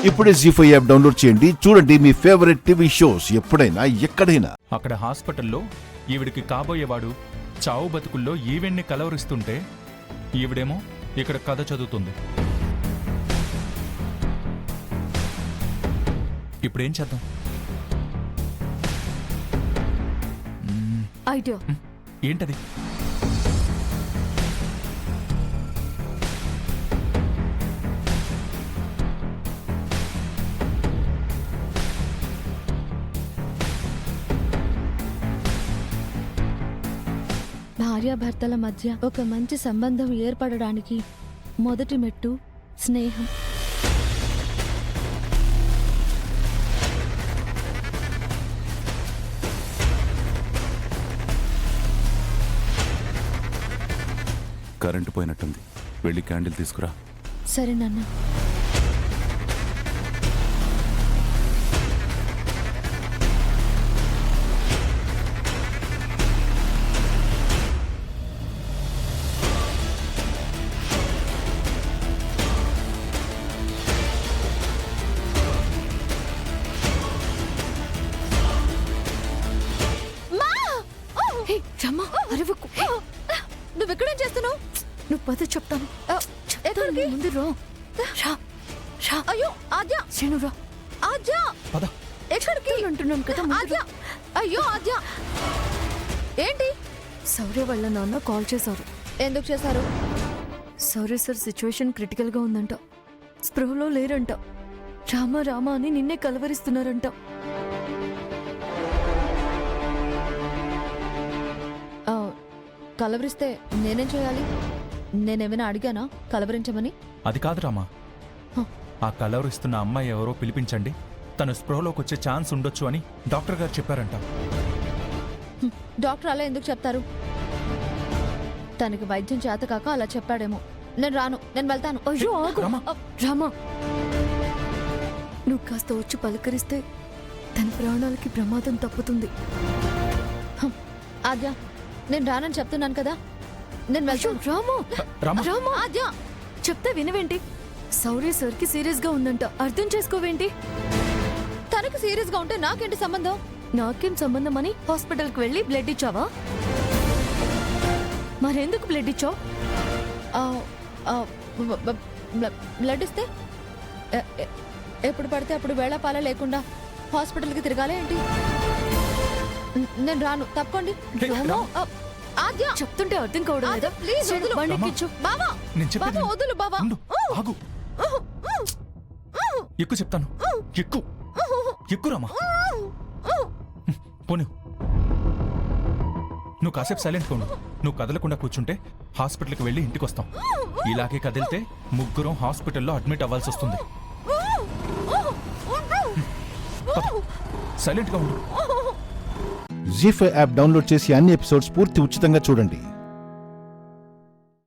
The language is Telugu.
ఇప్పుడే జీ5 యాప్ డౌన్లోడ్ చేయండి. చూడండి మీ ఫేవరెట్ టీవీ షోస్ ఎప్పుడైనా ఎక్కడైనా. అక్కడ హాస్పిటల్లో ఈవిడికి కాబోయేవాడు చావు బతుకుల్లో ఈవెన్ని కలవరిస్తుంటే ఈవిడేమో ఇక్కడ కథ చదువుతుంది. ఇప్పుడేం చేద్దాం? ఐడియా ఏంటది? భార్యాభర్తల మధ్య ఒక మంచి సంబంధం ఏర్పడడానికి మొదటి మెట్టు స్నేహం. కరెంటు పోయినట్టుంది, వెళ్ళి క్యాండిల్ తీసుకురా. సరే నాన్న. నువ్వెక్కడేం చేస్తున్నావు? నువ్వు పద చెప్తాను. ముందు రా. అయ్యో ఆద్య, శ్రీను రా. ఆద్య ఎక్కడికి అంటున్నాను కదా. ఆద్య, అయ్యో ఆద్య. ఏంటి? శౌర్య వాళ్ళ నాన్న కాల్ చేశారు. ఎందుకు చేశారు? శౌర్య సార్ సిచ్యువేషన్ క్రిటికల్ గా ఉందంట, స్పృహలో లేరంట, రామా అని నిన్నే కలవరిస్తున్నారంట. కలవరిస్తే నేనేం చేయాలి? నేనేమైనా అడిగానా కలవరించమని? అది కాదు రామా, ఆ కలవరిస్తున్న అమ్మాయి ఎవరో పిలిపించండి, తను స్పృహలోకి వచ్చే ఛాన్స్ ఉండొచ్చు అని డాక్టర్ గారు చెప్పారంట. డాక్టర్ అలా ఎందుకు చెప్తారు? తనకి వైద్యం చేత కాక అలా చెప్పాడేమో. నేను రాను, నేను వెళ్తాను. రామా, నువ్వు కాస్త వచ్చి పలకరిస్తే తన ప్రాణాలకి ప్రమాదం తప్పుతుంది. ఆద్య, నేను రానని చెప్తున్నాను కదా, నేను వెళ్తాను. రామా, ఆద్య చెప్తే వినవేంటి? శౌర్య సార్కి సీరియస్ గా ఉందంట, అర్థం చేసుకోవేంటి? తనకి సీరియస్ గా ఉంటే నాకేంటి సంబంధం? నాకేం సంబంధం అని హాస్పిటల్కి వెళ్ళి బ్లడ్ ఇచ్చావా? మరెందుకు బ్లడ్ ఇచ్చావు? బ్లడ్ ఇస్తే ఎప్పుడు పడితే అప్పుడు వేళాపాల లేకుండా హాస్పిటల్కి తిరగాలే ఏంటి? నేను రాను, తప్పకోండి. చెప్తుంటే అర్థం కావడం లేదా? ప్లీజ్ బావా, వదులు బావా. ఎక్కువ చెప్తాను, ఎక్కువ రామా. పోనీ నువ్వు కాసేపు సైలెంట్గా ఉండు. నువ్వు కదలకుండా కూర్చుంటే హాస్పిటల్కి వెళ్ళి ఇంటికి వస్తాం. ఇలాగే కదిలితే ముగ్గురం హాస్పిటల్లో అడ్మిట్ అవ్వాల్సి వస్తుంది. సైలెంట్గా ఉండు. జీ5 యాప్ డౌన్లోడ్ చేసి అన్ని ఎపిసోడ్స్ పూర్తి ఉచితంగా చూడండి.